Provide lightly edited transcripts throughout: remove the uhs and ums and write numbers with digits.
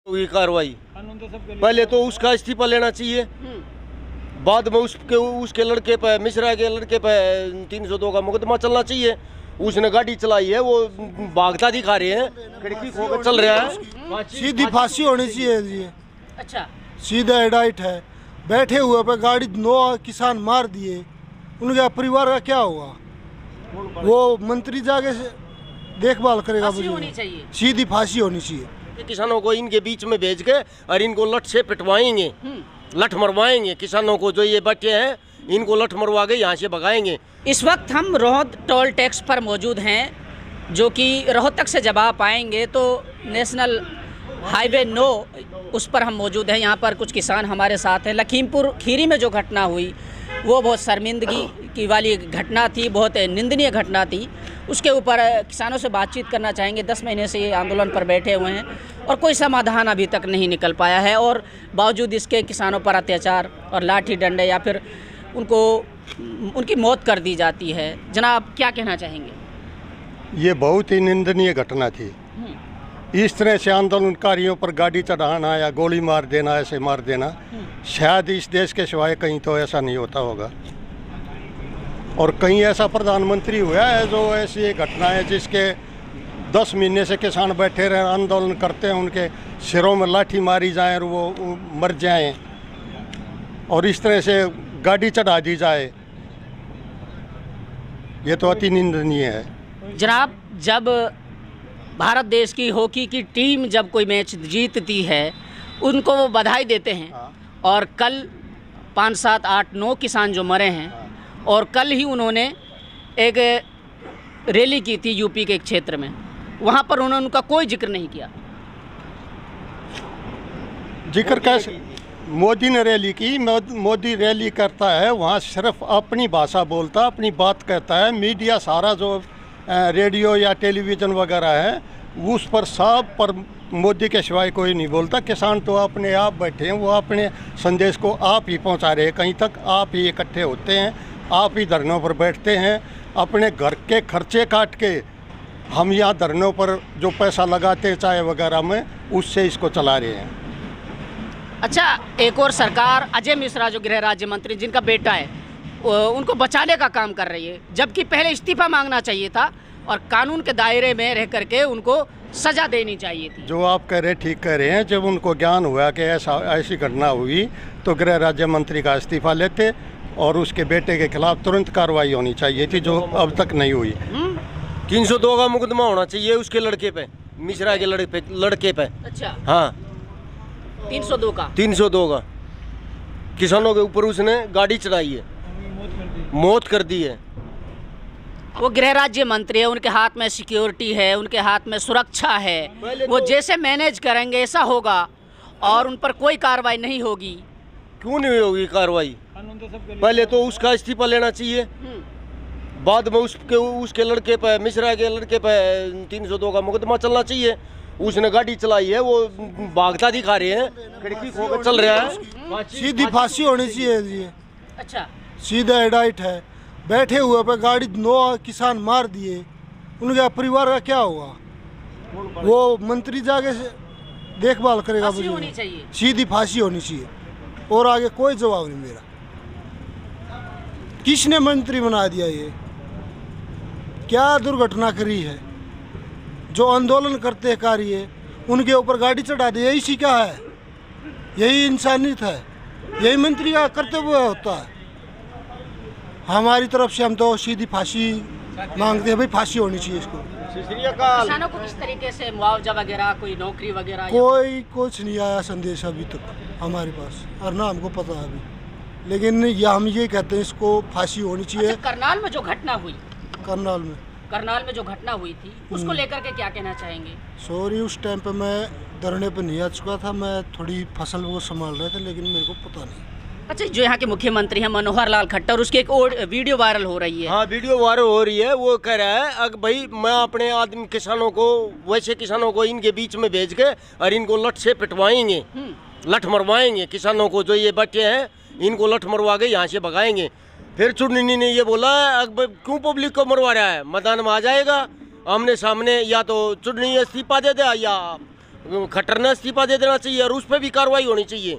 हुई कार्रवाई। पहले तो उसका इस्तीफा लेना चाहिए, बाद में उसके लड़के पे, मिश्रा के लड़के पे 302 का मुकदमा चलना चाहिए। उसने गाड़ी चलाई है, वो भागता दिखा रहे हैं, खिड़की खोकर चल रहा है। सीधी फांसी होनी चाहिए जी। अच्छा, सीधा एडाइट है, बैठे हुए पे गाड़ी 9 किसान मार दिए, उनके परिवार का क्या होगा? वो मंत्री जाके देखभाल करेगा। फांसी होनी चाहिए, सीधी फांसी होनी चाहिए। किसानों को इनके बीच में भेज के और इनको लठ से पिटवाएंगे, लठ मरवाएंगे। किसानों को जो ये बैठे हैं इनको लठ मरवा के यहाँ से भगाएंगे। इस वक्त हम रोहतक टोल टैक्स पर मौजूद हैं, जो कि रोहतक से जब आप आएंगे तो नेशनल हाईवे 9 उस पर हम मौजूद हैं। यहाँ पर कुछ किसान हमारे साथ हैं। लखीमपुर खीरी में जो घटना हुई वो बहुत शर्मिंदगी की वाली घटना थी, बहुत निंदनीय घटना थी। उसके ऊपर किसानों से बातचीत करना चाहेंगे। 10 महीने से ये आंदोलन पर बैठे हुए हैं और कोई समाधान अभी तक नहीं निकल पाया है, और बावजूद इसके किसानों पर अत्याचार और लाठी डंडे या फिर उनकी मौत कर दी जाती है। जनाब, क्या कहना चाहेंगे? ये बहुत ही निंदनीय घटना थी। इस तरह से आंदोलनकारियों पर गाड़ी चढ़ाना या गोली मार देना, ऐसे मार देना, शायद इस देश के सिवाय कहीं तो ऐसा नहीं होता होगा। और कहीं ऐसा प्रधानमंत्री हुआ है जो ऐसी घटना है जिसके 10 महीने से किसान बैठे रहे, आंदोलन करते हैं, उनके सिरों में लाठी मारी जाए और वो मर जाएं, और इस तरह से गाड़ी चढ़ा दी जाए, ये तो अति निंदनीय है। जनाब, जब भारत देश की हॉकी की टीम जब कोई मैच जीतती है उनको वो बधाई देते हैं, और कल 5, 7, 8, 9 किसान जो मरे हैं, और कल ही उन्होंने एक रैली की थी यूपी के एक क्षेत्र में, वहाँ पर उन्होंने उनका कोई जिक्र नहीं किया। जिक्र कैसे? मोदी ने रैली की, मोदी रैली करता है, वहाँ सिर्फ अपनी भाषा बोलता, अपनी बात कहता है। मीडिया सारा जो रेडियो या टेलीविज़न वगैरह है उस पर सब पर मोदी के सिवाय कोई नहीं बोलता। किसान तो अपने आप बैठे हैं, वो अपने संदेश को आप ही पहुंचा रहे हैं। कहीं तक आप ही इकट्ठे होते हैं, आप ही धरनों पर बैठते हैं, अपने घर के खर्चे काट के हम यहाँ धरनों पर जो पैसा लगाते हैं चाय वगैरह में, उससे इसको चला रहे हैं। अच्छा, एक और सरकार अजय मिश्रा जो गृह राज्य मंत्री जिनका बेटा है, उनको बचाने का काम कर रही है, जबकि पहले इस्तीफा मांगना चाहिए था और कानून के दायरे में रह करके उनको सजा देनी चाहिए थी। जो आप कह रहे ठीक कह रहे हैं। जब उनको ज्ञान हुआ कि ऐसी घटना हुई तो गृह राज्य मंत्री का इस्तीफा लेते और उसके बेटे के खिलाफ तुरंत कार्रवाई होनी चाहिए थी, जो अब तक नहीं हुई। 302 का मुकदमा होना चाहिए उसके लड़के पे, मिश्रा के लड़के पे। अच्छा, हाँ, 302 का 302 का किसानों के ऊपर उसने गाड़ी चढ़ाई है, मौत कर दी है। वो गृह राज्य मंत्री है, उनके हाथ में सिक्योरिटी है, उनके हाथ में सुरक्षा है, वो जैसे मैनेज करेंगे ऐसा होगा, और उन पर कोई कार्रवाई नहीं होगी। क्यों नहीं होगी कार्रवाई? पहले तो उसका इस्तीफा लेना चाहिए, बाद में उसके लड़के पे, मिश्रा के लड़के पे 302 का मुकदमा चलना चाहिए। उसने गाड़ी चलाई है, वो भागता दिखा रहे हैं, खिड़की खोकर चल रहा है। सीधी फांसी होनी चाहिए जी। अच्छा, सीधा एडाइट है, बैठे हुए पे गाड़ी 9 किसान मार दिए, उनके परिवार का क्या होगा? वो मंत्री जाके देखभाल करेगा। फांसी होनी चाहिए, सीधी फांसी होनी चाहिए, और आगे कोई जवाब नहीं मेरा। किसने मंत्री बना दिया? ये क्या दुर्घटना करी है? जो आंदोलन करते कार्य उनके ऊपर गाड़ी चढ़ा दी, यही सी क्या है? यही इंसानियत है? यही मंत्री का कर्तव्य होता है? हमारी तरफ से हम तो सीधी फांसी मांगते हैं, भाई फांसी होनी चाहिए इसको। किसानों को किस तरीके से मुआवजा वगैरह, कोई नौकरी वगैरह? कोई कुछ नहीं आया संदेश अभी तक हमारे पास, और ना हमको पता है अभी, लेकिन हम ये कहते हैं इसको फांसी होनी चाहिए। अच्छा, करनाल में जो घटना हुई, करनाल में जो घटना हुई थी, उसको लेकर के क्या कहना चाहेंगे? सॉरी, उस टाइम पे मैं धरने पे नहीं आ चुका था, मैं थोड़ी फसल वो संभाल रहे थे, लेकिन मेरे को पता नहीं। अच्छा, जो यहाँ के मुख्यमंत्री हैं मनोहर लाल खट्टर, उसकी एक और वीडियो वायरल हो रही है। हाँ, वीडियो वायरल हो रही है। वो कह रहा है अगर भाई मैं अपने आदमी किसानों को, वैसे किसानों को इनके बीच में भेज के और इनको लठ से पिटवाएंगे, लठ मरवाएंगे। किसानों को जो ये बच्चे हैं इनको लठ मरवा के यहाँ से भगाएंगे। फिर चुन्नी ने ये बोला अब क्यों पब्लिक को मरवा रहा है, मैदान में आ जाएगा आमने सामने, या तो चुन्नी इस्तीफा दे दे या खट्टर ने इस्तीफा दे देना चाहिए और उस पर भी कार्रवाई होनी चाहिए,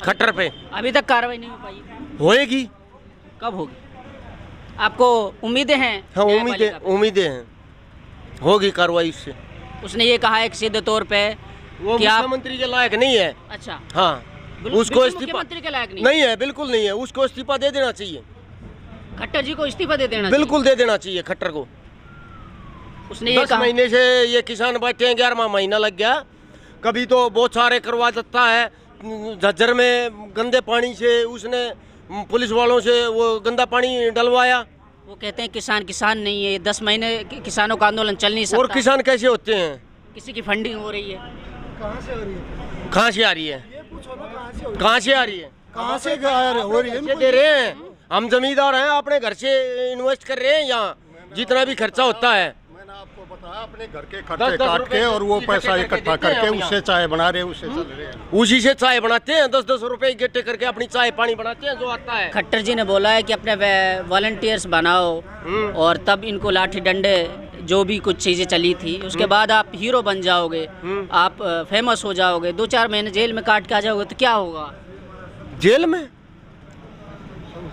खट्टर पे। अभी तक कार्रवाई नहीं हो पाई, होएगी। कब होगी? आपको उम्मीदें हैं? हाँ, न्यायपालिका पे? उम्मीदें हैं, होगी कार्रवाई उससे। उसने ये कहा है कि सीधे तौर पे वो कि आप मुख्यमंत्री के लायक नहीं है। अच्छा, हाँ, उसको बिल्कुल इस्तीफा मुख्यमंत्री के लायक नहीं, नहीं है, बिल्कुल नहीं है, उसको इस्तीफा दे देना चाहिए, खट्टर जी को इस्तीफा दे देना बिल्कुल दे देना चाहिए खट्टर को। चाहिए। उसने ये 10 कहा महीने से ये किसान बैठे हैं, 11वां महीना लग गया। कभी तो बहुत सारे करवा देता है, झज्जर में गंदे पानी से उसने पुलिस वालों से वो गंदा पानी डलवाया। वो कहते हैं किसान नहीं है, 10 महीने किसानों का आंदोलन चल नहीं सकता। और किसान कैसे होते हैं? किसी की फंडिंग हो रही है। कहाँ से हो रही है? कहाँ से आ रही है? ये पूछो ना, कहाँ से हो रही है? कहाँ से आ रही है? कहाँ से हो रही है? पैसे दे रहे हैं, हम जमींदार हैं, अपने घर से इन्वेस्ट कर रहे हैं यहाँ, जितना भी खर्चा होता है। मैंने आपको बताया, अपने घर के 10 खर्चे काट के और वो रुपए पैसा इकट्ठे इकट्ठा देते हैं करके हम उससे चाय बना रहे, उससे चल रहे हैं। उसी से चाय बनाते हैं, 10-10 रुपए इकट्ठे करके अपनी चाय पानी बनाते हैं जो आता है। खट्टर जी ने बोला है कि अपने वॉलंटियर्स बनाओ और तब इनको लाठी डंडे जो भी कुछ चीज़ें चली थी उसके बाद आप हीरो बन जाओगे, आप फेमस हो जाओगे, 2-4 महीने जेल में काट के आ जाओगे तो क्या होगा? जेल में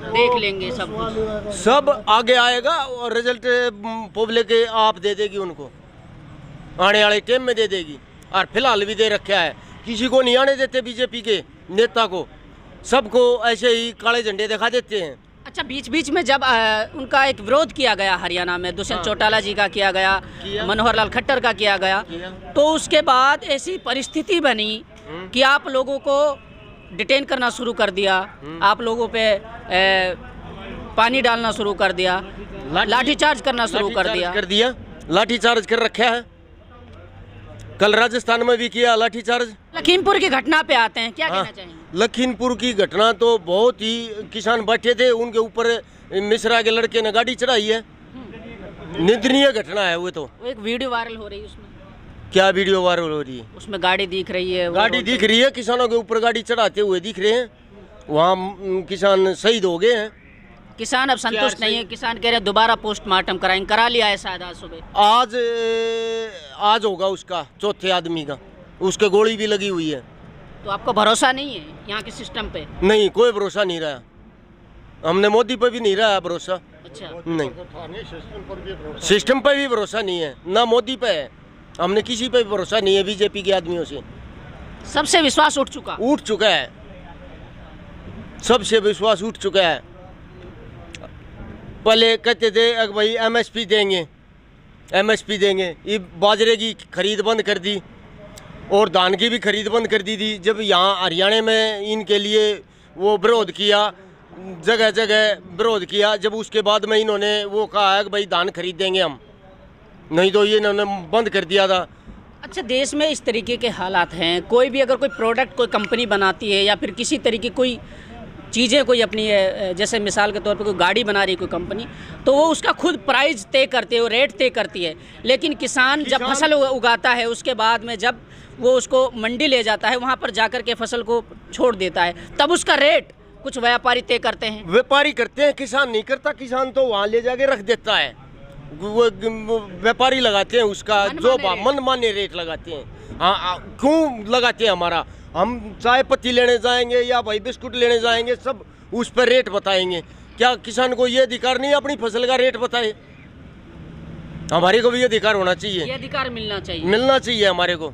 देख लेंगे सब कुछ। सब आगे आएगा और रिजल्ट पब्लिक आप दे देगी उनको, आने वाले टाइम में दे देगी। और फिलहाल भी दे रखा है, किसी को नहीं आने देते बीजेपी के नेता को, सबको ऐसे ही काले झंडे दिखा देते हैं। अच्छा, बीच बीच में जब उनका एक विरोध किया गया हरियाणा में, दुष्यंत चौटाला जी का किया गया, मनोहर लाल खट्टर का किया गया, तो उसके बाद ऐसी परिस्थिति बनी कि आप लोगों को डिटेन करना शुरू कर दिया, आप लोगों पे पानी डालना शुरू कर दिया, लाठीचार्ज करना शुरू कर दिया। लाठीचार्ज कर रखा है, कल राजस्थान में भी किया लाठीचार्ज। लखीमपुर की घटना पे आते हैं, क्या कहना चाहेंगे? लखीमपुर की घटना तो बहुत ही, किसान बैठे थे, उनके ऊपर मिश्रा के लड़के ने गाड़ी चढ़ाई है, निंदनीय घटना है वो। तो वो एक वीडियो वायरल हो रही है, उसमें क्या वीडियो वायरल हो रही है? उसमें गाड़ी दिख रही है, गाड़ी दिख रही है, किसानों के ऊपर गाड़ी चढ़ाते हुए दिख रहे हैं, वहाँ किसान शहीद हो गए हैं। किसान अब संतुष्ट नहीं है, किसान कह रहे हैं दोबारा पोस्टमार्टम कराएंगे, करा लिया है शायद आज सुबह। आज होगा उसका, चौथे आदमी का, उसके गोली भी लगी हुई है। तो आपको भरोसा नहीं है यहाँ के सिस्टम पे? नहीं, कोई भरोसा नहीं रहा, हमने मोदी पे भी नहीं रहा भरोसा। अच्छा, नहीं, सिस्टम पे भी भरोसा नहीं है, ना मोदी पे है, हमने किसी पे भी भरोसा नहीं है। बीजेपी के आदमियों से सबसे विश्वास उठ चुका है, सबसे विश्वास उठ चुका है। पहले कहते थे अगर भाई एमएसपी देंगे, ये बाजरे की खरीद बंद कर दी और धान की भी खरीद बंद कर दी थी। जब यहाँ हरियाणा में इनके लिए वो विरोध किया, जगह जगह विरोध किया, जब उसके बाद में इन्होंने वो कहा है कि भाई धान खरीद देंगे हम, नहीं तो ये इन्होंने बंद कर दिया था। अच्छा, देश में इस तरीके के हालात हैं, कोई भी अगर कोई प्रोडक्ट कोई कंपनी बनाती है या फिर किसी तरीके कोई चीज़ें कोई अपनी जैसे मिसाल के तौर पे कोई गाड़ी बना रही है कोई कंपनी, तो वो उसका खुद प्राइस तय करती है, वो रेट तय करती है। लेकिन किसान जब फसल उगाता है उसके बाद में जब वो उसको मंडी ले जाता है, वहाँ पर जाकर के फसल को छोड़ देता है, तब उसका रेट कुछ व्यापारी तय करते हैं। व्यापारी करते हैं, किसान नहीं करता। किसान तो वहाँ ले जाके रख देता है, वो व्यापारी लगाते हैं उसका जो मनमाने रेट लगाते हैं। हाँ, क्यों लगाते हैं? हमारा, हम चाय पत्ती लेने जाएंगे या भाई बिस्कुट लेने जाएंगे, सब उस पर रेट बताएंगे। क्या किसान को ये अधिकार नहीं अपनी फसल का रेट बताए? हमारे को भी ये अधिकार होना चाहिए, ये अधिकार मिलना चाहिए हमारे को।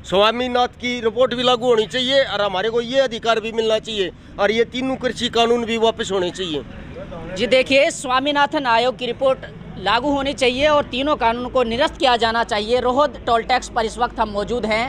स्वामीनाथ की रिपोर्ट भी लागू होनी चाहिए और हमारे को ये अधिकार भी मिलना चाहिए, और ये तीनों कृषि कानून भी वापस होने चाहिए। जी देखिए, स्वामीनाथन आयोग की रिपोर्ट लागू होनी चाहिए और तीनों कानून को निरस्त किया जाना चाहिए। रोहद टोल टैक्स पर इस वक्त हम मौजूद हैं।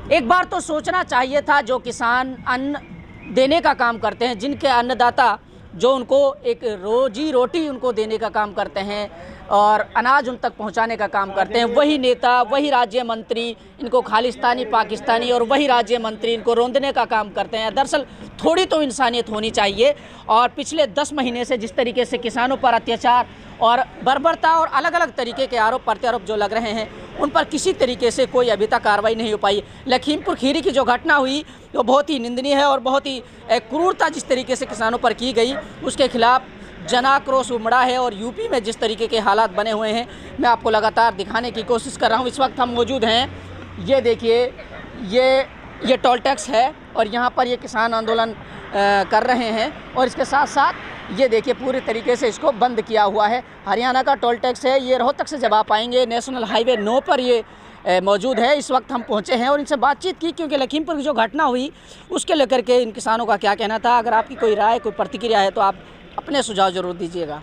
एक बार तो सोचना चाहिए था, जो किसान अन्न देने का काम करते हैं, जिनके अन्नदाता जो उनको एक रोजी रोटी उनको देने का काम करते हैं और अनाज उन तक पहुंचाने का काम करते हैं, वही नेता, वही राज्य मंत्री इनको खालिस्तानी, पाकिस्तानी, और वही राज्य मंत्री इनको रोंदने का काम करते हैं। दरअसल थोड़ी तो इंसानियत होनी चाहिए। और पिछले 10 महीने से जिस तरीके से किसानों पर अत्याचार और बर्बरता और अलग अलग तरीके के आरोप प्रत्यारोप जो लग रहे हैं, उन पर किसी तरीके से कोई अभी तक कार्रवाई नहीं हो पाई। लखीमपुर खीरी की जो घटना हुई वो बहुत ही निंदनीय है और बहुत ही क्रूरता जिस तरीके से किसानों पर की गई, उसके खिलाफ जनाक्रोश उमड़ा है। और यूपी में जिस तरीके के हालात बने हुए हैं, मैं आपको लगातार दिखाने की कोशिश कर रहा हूँ। इस वक्त हम मौजूद हैं ये देखिए, ये टोल टैक्स है और यहाँ पर ये किसान आंदोलन कर रहे हैं और इसके साथ साथ ये देखिए पूरी तरीके से इसको बंद किया हुआ है। हरियाणा का टोल टैक्स है, ये रोहतक से जब आप आएंगे नेशनल हाईवे 9 पर ये मौजूद है। इस वक्त हम पहुंचे हैं और इनसे बातचीत की, क्योंकि लखीमपुर की जो घटना हुई उसके लेकर के इन किसानों का क्या कहना था। अगर आपकी कोई राय, कोई प्रतिक्रिया है तो आप अपने सुझाव ज़रूर दीजिएगा।